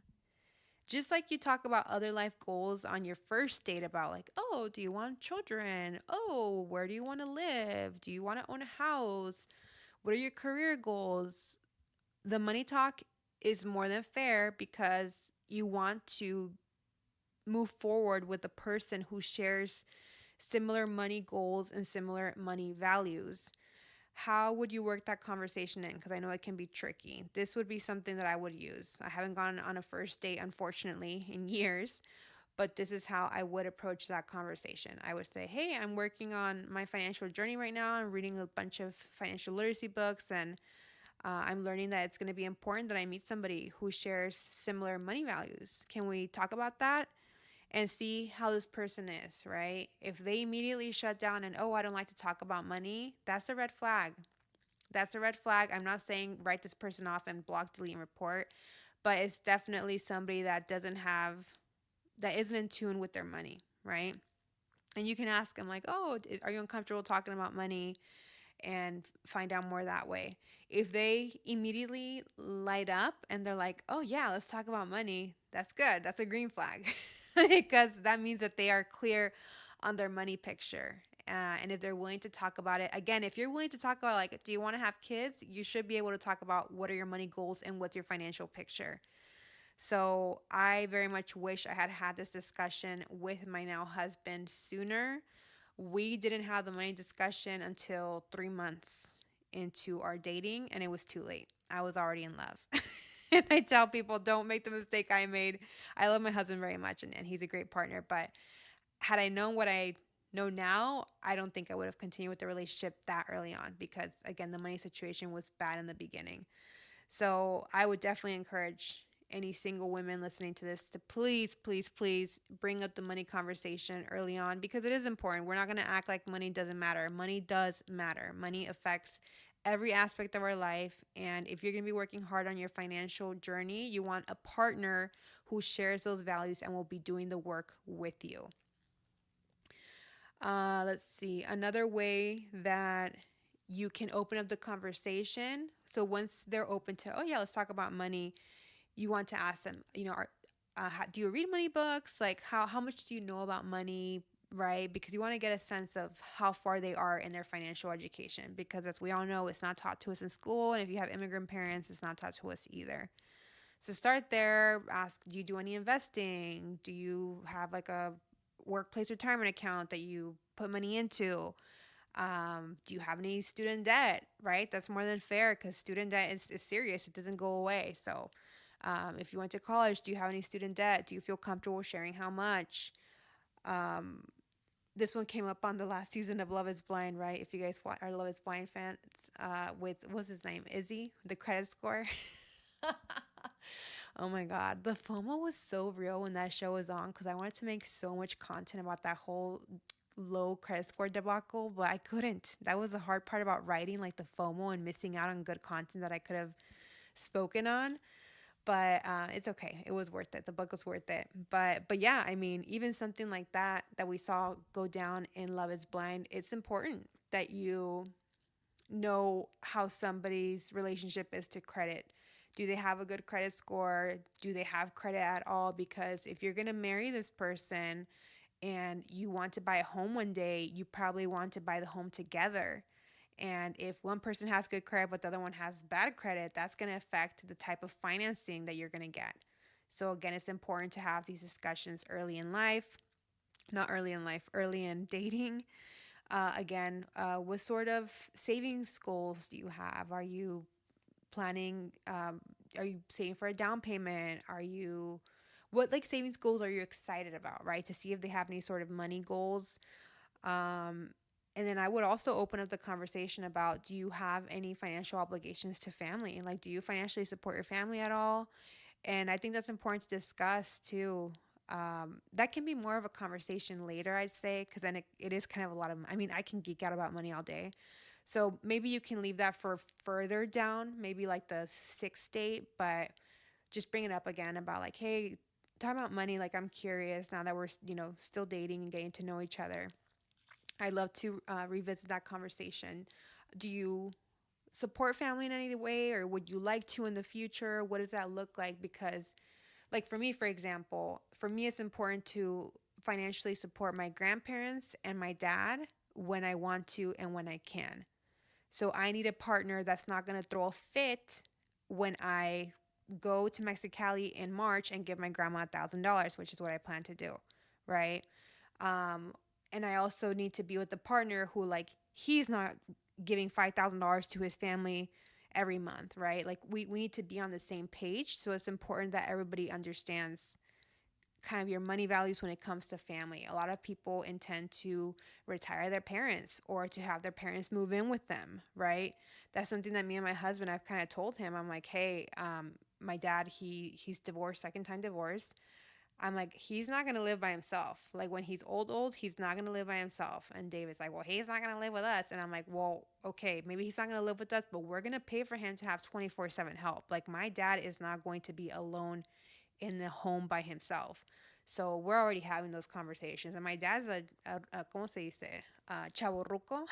Just like you talk about other life goals on your first date about like, oh, do you want children? Oh, where do you want to live? Do you want to own a house? What are your career goals? The money talk is more than fair because you want to move forward with a person who shares similar money goals and similar money values. How would you work that conversation in? Because I know it can be tricky. This would be something that I would use. I haven't gone on a first date, unfortunately, in years, but this is how I would approach that conversation. I would say, hey, I'm working on my financial journey right now. I'm reading a bunch of financial literacy books, and I'm learning that it's going to be important that I meet somebody who shares similar money values. Can we talk about that? And see how this person is, right? If they immediately shut down and, oh, I don't like to talk about money, that's a red flag. That's a red flag. I'm not saying write this person off and block, delete, and report, but it's definitely somebody that isn't in tune with their money, right? And you can ask them, like, oh, are you uncomfortable talking about money? And find out more that way. If they immediately light up and they're like, oh, yeah, let's talk about money, that's good. That's a green flag because that means that they are clear on their money picture. And if they're willing to talk about it, again, if you're willing to talk about, like, do you want to have kids? You should be able to talk about what are your money goals and what's your financial picture. So I very much wish I had had this discussion with my now husband sooner. We didn't have the money discussion until 3 months into our dating, and it was too late. I was already in love. And I tell people, don't make the mistake I made. I love my husband very much, and he's a great partner. But had I known what I know now, I don't think I would have continued with the relationship that early on because, again, the money situation was bad in the beginning. So I would definitely encourage any single women listening to this to please, please, please bring up the money conversation early on because it is important. We're not going to act like money doesn't matter. Money does matter. Money affects every aspect of our life. And if you're going to be working hard on your financial journey, you want a partner who shares those values and will be doing the work with you. Let's see. Another way that you can open up the conversation. So once they're open to, oh yeah, let's talk about money, you want to ask them, do you read money books? Like how much do you know about money? Right? Because you want to get a sense of how far they are in their financial education. Because as we all know, it's not taught to us in school. And if you have immigrant parents, it's not taught to us either. So start there. Ask, do you do any investing? Do you have like a workplace retirement account that you put money into? Do you have any student debt? Right? That's more than fair because student debt is serious. It doesn't go away. So if you went to college, do you have any student debt? Do you feel comfortable sharing how much? Um, this one came up on the last season of Love is Blind, right? If you guys are Love is Blind fans, with, what's his name? Izzy, the credit score. Oh my God. The FOMO was so real when that show was on because I wanted to make so much content about that whole low credit score debacle, but I couldn't. That was the hard part about writing, like the FOMO and missing out on good content that I could have spoken on. But it's okay. It was worth it. The book was worth it. But yeah, I mean, even something like that we saw go down in Love Is Blind, it's important that you know how somebody's relationship is to credit. Do they have a good credit score? Do they have credit at all? Because if you're going to marry this person and you want to buy a home one day, you probably want to buy the home together. And if one person has good credit but the other one has bad credit, that's going to affect the type of financing that you're going to get. So, again, it's important to have these discussions early in life, not early in life, early in dating. What sort of savings goals do you have? Are you planning, are you saving for a down payment? What like savings goals are you excited about, right? To see if they have any sort of money goals. Um, and then I would also open up the conversation about, do you have any financial obligations to family? Like, do you financially support your family at all? And I think that's important to discuss too. That can be more of a conversation later, I'd say, because then it is kind of a lot of, I mean, I can geek out about money all day. So maybe you can leave that for further down, maybe like the sixth date, but just bring it up again about like, hey, talk about money. Like, I'm curious now that we're, still dating and getting to know each other. I'd love to revisit that conversation. Do you support family in any way, or would you like to in the future? What does that look like? Because, like, for me, for example, for me, it's important to financially support my grandparents and my dad when I want to and when I can. So I need a partner that's not going to throw a fit when I go to Mexicali in March and give my grandma $1,000, which is what I plan to do, right? Um, and I also need to be with a partner who, like, he's not giving $5,000 to his family every month, right? Like, we need to be on the same page. So it's important that everybody understands kind of your money values when it comes to family. A lot of people intend to retire their parents or to have their parents move in with them, right? That's something that me and my husband, I've kind of told him. I'm like, hey, my dad, he's divorced, second time divorce. I'm like, he's not gonna live by himself. Like, when he's old, he's not gonna live by himself. And David's like, well, he's not gonna live with us. And I'm like, well, okay, maybe he's not gonna live with us, but we're gonna pay for him to have 24/7 help. Like, my dad is not going to be alone in the home by himself. So we're already having those conversations. And my dad's a ¿cómo se dice? Chavo ruco.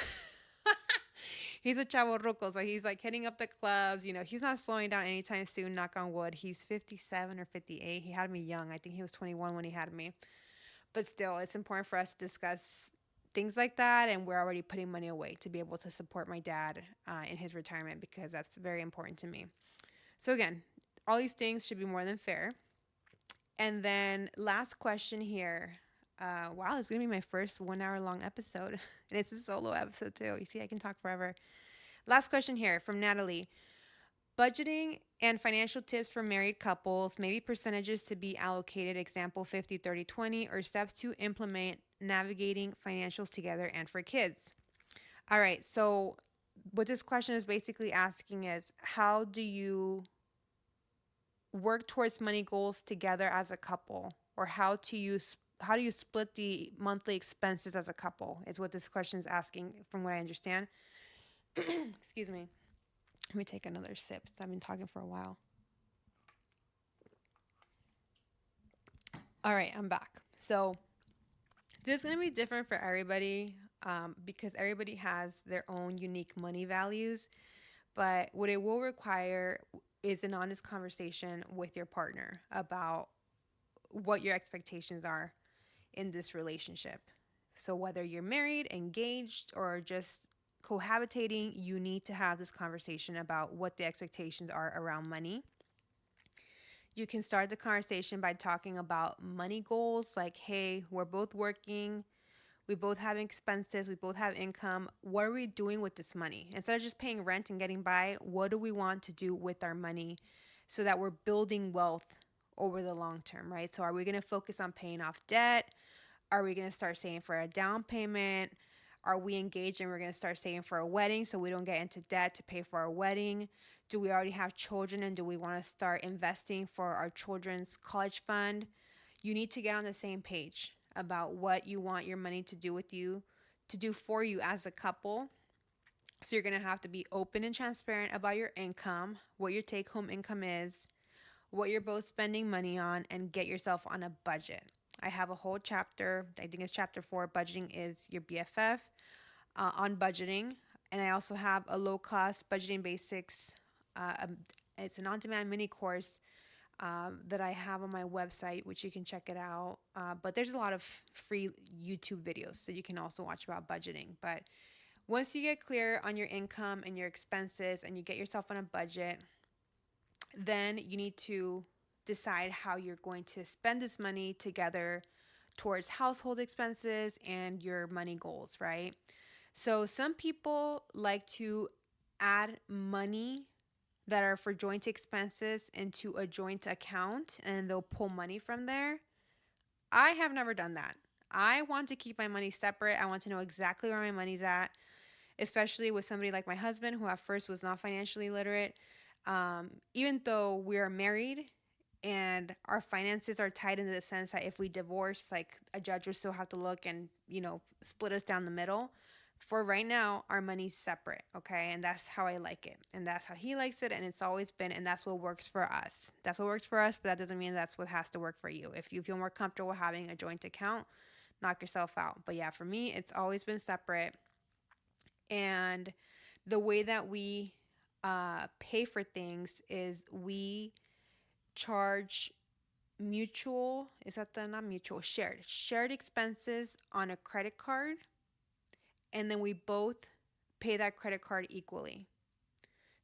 He's a chavo ruco. So he's like hitting up the clubs. He's not slowing down anytime soon, knock on wood. He's 57 or 58. He had me young. I think he was 21 when he had me. But still, it's important for us to discuss things like that. And we're already putting money away to be able to support my dad in his retirement because that's very important to me. So again, all these things should be more than fair. And then last question here. Wow, it's gonna be my first 1 hour long episode, and it's a solo episode too. You see, I can talk forever. Last question here from Natalie. Budgeting and financial tips for married couples, maybe percentages to be allocated, example 50, 30, 20, or steps to implement navigating financials together and for kids. All right, so what this question is basically asking is how do you work towards money goals together as a couple, or how do you split the monthly expenses as a couple is what this question is asking from what I understand. Excuse me. Let me take another sip. I've been talking for a while. All right, I'm back. So this is going to be different for everybody because everybody has their own unique money values. But what it will require is an honest conversation with your partner about what your expectations are in this relationship. So whether you're married, engaged, or just cohabitating, you need to have this conversation about what the expectations are around money. You can start the conversation by talking about money goals like, hey, we're both working, we both have expenses, we both have income. What are we doing with this money? Instead of just paying rent and getting by, what do we want to do with our money so that we're building wealth over the long term, right? So, are we going to focus on paying off debt? Are we going to start saving for a down payment? Are we engaged and we're going to start saving for a wedding so we don't get into debt to pay for our wedding? Do we already have children and do we want to start investing for our children's college fund? You need to get on the same page about what you want your money to do with you, to do for you as a couple. So you're going to have to be open and transparent about your income, what your take home income is, what you're both spending money on, and get yourself on a budget. I have a whole chapter, I think it's chapter 4, budgeting is your BFF, on budgeting. And I also have a low cost budgeting basics. It's an on demand mini course that I have on my website, which you can check it out. But there's a lot of free YouTube videos so you can also watch about budgeting. But once you get clear on your income and your expenses and you get yourself on a budget, then you need to decide how you're going to spend this money together towards household expenses and your money goals, right? So some people like to add money that are for joint expenses into a joint account and they'll pull money from there. I have never done that. I want to keep my money separate. I want to know exactly where my money's at, especially with somebody like my husband, who at first was not financially literate. Even though we are married and our finances are tied in the sense that if we divorce, like a judge would still have to look and, split us down the middle. For right now, our money's separate, okay? And that's how I like it. And that's how he likes it. And it's always been, and that's what works for us. That's what works for us, but that doesn't mean that's what has to work for you. If you feel more comfortable having a joint account, knock yourself out. But yeah, for me, it's always been separate. And the way that we pay for things is we charge mutual, is that the not mutual, shared expenses on a credit card, and then we both pay that credit card equally.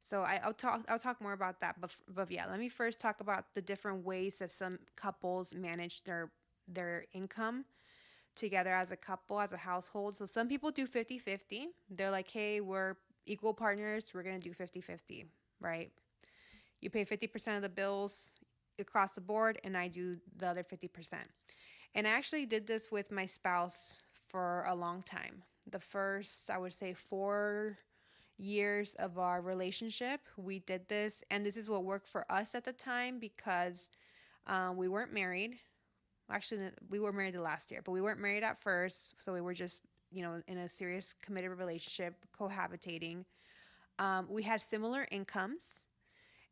So I'll talk more about that, but yeah, let me first talk about the different ways that some couples manage their income together as a couple, as a household. So some people do 50-50. They're like, hey, we're equal partners, we're going to do 50-50, right? You pay 50% of the bills across the board, and I do the other 50%. And I actually did this with my spouse for a long time. The first, I would say, 4 years of our relationship, we did this. And this is what worked for us at the time because we weren't married. Actually, we were married the last year, but we weren't married at first. So we were just, in a serious committed relationship, cohabitating. We had similar incomes.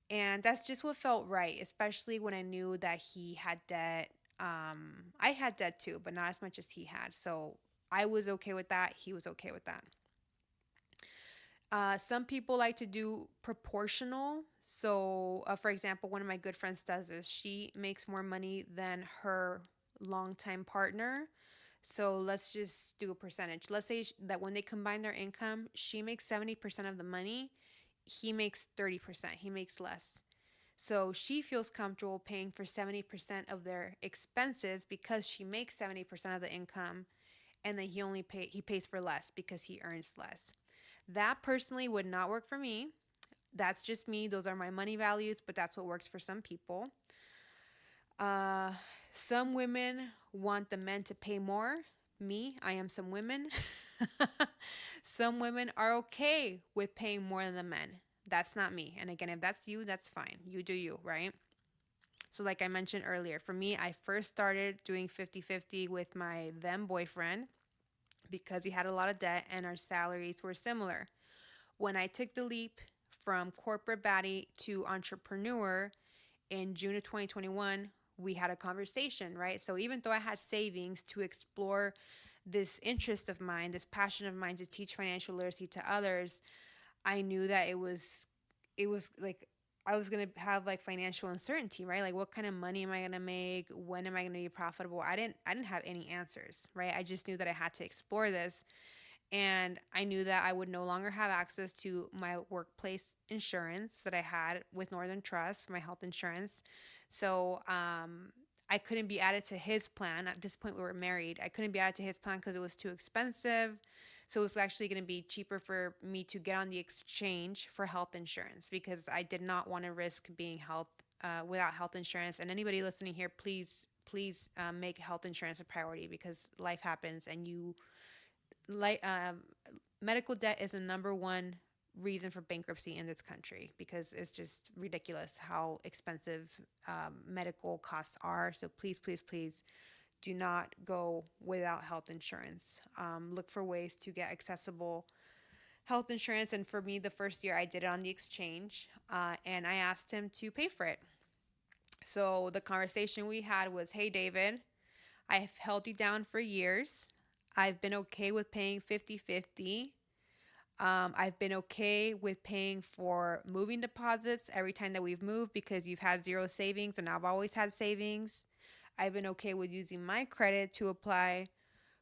And that's just what felt right, especially when I knew that he had debt. I had debt too, but not as much as he had. So I was okay with that. He was okay with that. Some people like to do proportional. So, for example, one of my good friends does this. She makes more money than her longtime partner. So let's just do a percentage. Let's say that when they combine their income, she makes 70% of the money. He makes 30%. He makes less. So she feels comfortable paying for 70% of their expenses because she makes 70% of the income, and then he pays for less because he earns less. That personally would not work for me. That's just me. Those are my money values, but that's what works for some people. Uh, some women want the men to pay more. Me, I am some women. Some women are okay with paying more than the men. That's not me. And again, if that's you, that's fine. You do you, right? So, like I mentioned earlier, for me, I first started doing 50-50 with my then boyfriend because he had a lot of debt and our salaries were similar. When I took the leap from corporate baddie to entrepreneur in June of 2021, we had a conversation, right? So even though I had savings to explore this interest of mine, this passion of mine to teach financial literacy to others, I knew that it was like I was gonna have like financial uncertainty, right? Like what kind of money am I gonna make? When am I gonna be profitable? I didn't have any answers, right? I just knew that I had to explore this, and I knew that I would no longer have access to my workplace insurance that I had with Northern Trust, my health insurance. So I couldn't be added to his plan. At this point, we were married. I couldn't be added to his plan because it was too expensive. So it was actually going to be cheaper for me to get on the exchange for health insurance because I did not want to risk being without health insurance. And anybody listening here, please make health insurance a priority because life happens and you like medical debt is the number one reason for bankruptcy in this country because it's just ridiculous how expensive medical costs are. So please do not go without health insurance. Look for ways to get accessible health insurance. And for me, the first year I did it on the exchange, and I asked him to pay for it. So the conversation we had was, "Hey, David, I've held you down for years. I've been okay with paying 50-50. I've been okay with paying for moving deposits every time that we've moved because you've had zero savings and I've always had savings. I've been okay with using my credit to apply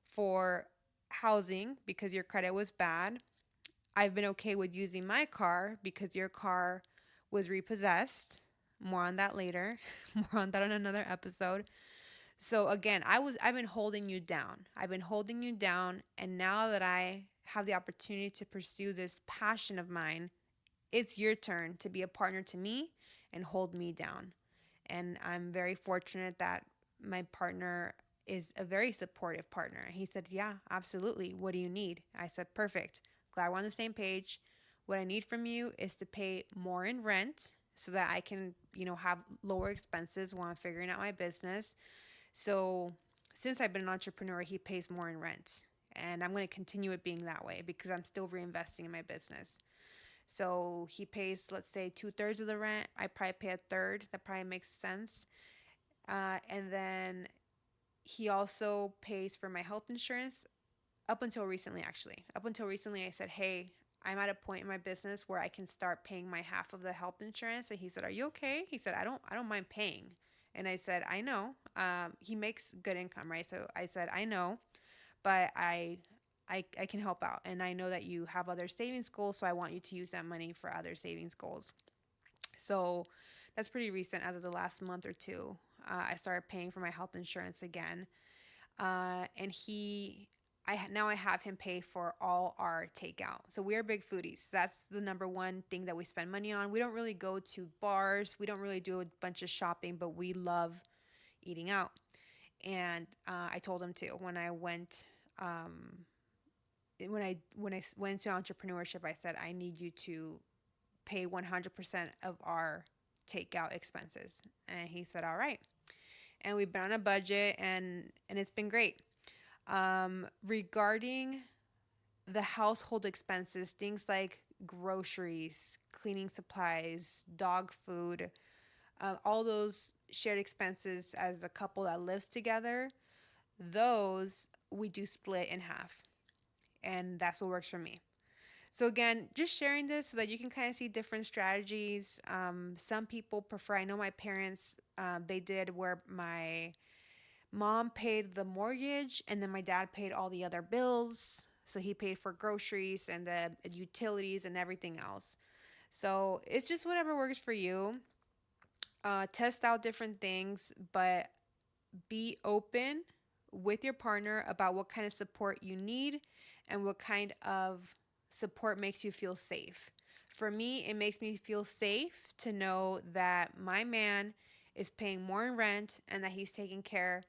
for housing because your credit was bad. I've been okay with using my car because your car was repossessed. More on that later. More on that on another episode. So again, I've been holding you down. I've been holding you down, and now that I have the opportunity to pursue this passion of mine, it's your turn to be a partner to me and hold me down." And I'm very fortunate that my partner is a very supportive partner. He said, "Yeah, absolutely. What do you need?" I said, "Perfect. Glad we're on the same page. What I need from you is to pay more in rent so that I can, have lower expenses while I'm figuring out my business." So since I've been an entrepreneur, he pays more in rent. And I'm going to continue it being that way because I'm still reinvesting in my business. So he pays, let's say, 2/3 of the rent. I probably pay a third. That probably makes sense. And then he also pays for my health insurance up until recently, actually. Up until recently, I said, "Hey, I'm at a point in my business where I can start paying my half of the health insurance." And he said, "Are you okay?" He said, I don't mind paying." And I said, "I know." He makes good income, right? So I said, "I know, but I can help out. And I know that you have other savings goals, so I want you to use that money for other savings goals." So that's pretty recent. As of the last month or two, I started paying for my health insurance again. And now I have him pay for all our takeout. So we are big foodies. That's the number one thing that we spend money on. We don't really go to bars. We don't really do a bunch of shopping, but we love eating out. And I told him to when I went to entrepreneurship. I said, "I need you to pay 100% of our takeout expenses." And he said, "All right." And we've been on a budget, and it's been great. Regarding the household expenses, things like groceries, cleaning supplies, dog food, all those shared expenses as a couple that lives together, those we do split in half. And that's what works for me. So again, just sharing this so that you can kind of see different strategies. Some people prefer, I know my parents, they did where my mom paid the mortgage and then my dad paid all the other bills. So he paid for groceries and the utilities and everything else. So it's just whatever works for you. Test out different things, but be open with your partner about what kind of support you need and what kind of support makes you feel safe. For me, it makes me feel safe to know that my man is paying more in rent and that he's taking care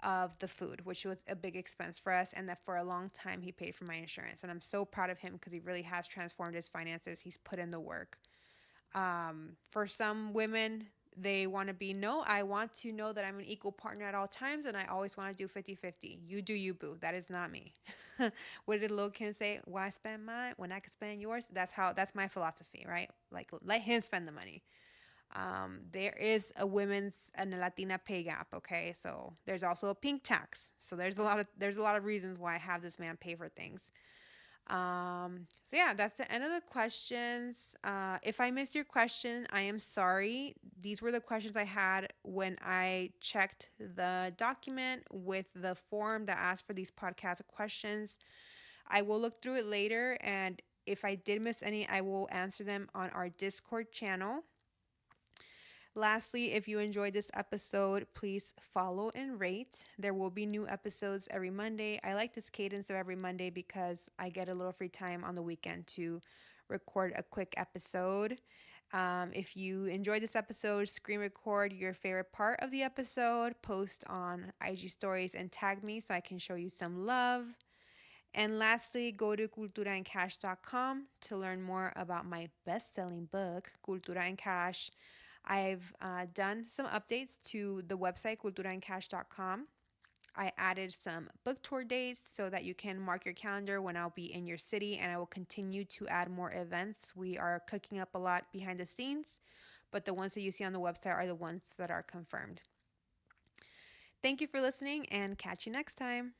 of the food, which was a big expense for us, and that for a long time he paid for my insurance. And I'm so proud of him because he really has transformed his finances. He's put in the work. For some women, they want to be, no, I want to know that I'm an equal partner at all times, and I always want to do 50-50. You do you, boo. That is not me. What did little Kim say? Why spend mine when I could spend yours? That's my philosophy, right? Like, let him spend the money. There is a women's and a Latina pay gap. Okay, so there's also a pink tax. So there's a lot of reasons why I have this man pay for things. So yeah, that's the end of the questions. If I missed your question, I am sorry. These were the questions I had when I checked the document with the form that asked for these podcast questions. I will look through it later, and if I did miss any, I will answer them on our Discord channel. Lastly, if you enjoyed this episode, please follow and rate. There will be new episodes every Monday. I like this cadence of every Monday because I get a little free time on the weekend to record a quick episode. If you enjoyed this episode, screen record your favorite part of the episode, post on IG stories, and tag me so I can show you some love. And lastly, go to culturaandcash.com to learn more about my best selling book, Cultura and Cash. I've done some updates to the website, culturaandcash.com. I added some book tour dates so that you can mark your calendar when I'll be in your city, and I will continue to add more events. We are cooking up a lot behind the scenes, but the ones that you see on the website are the ones that are confirmed. Thank you for listening, and catch you next time.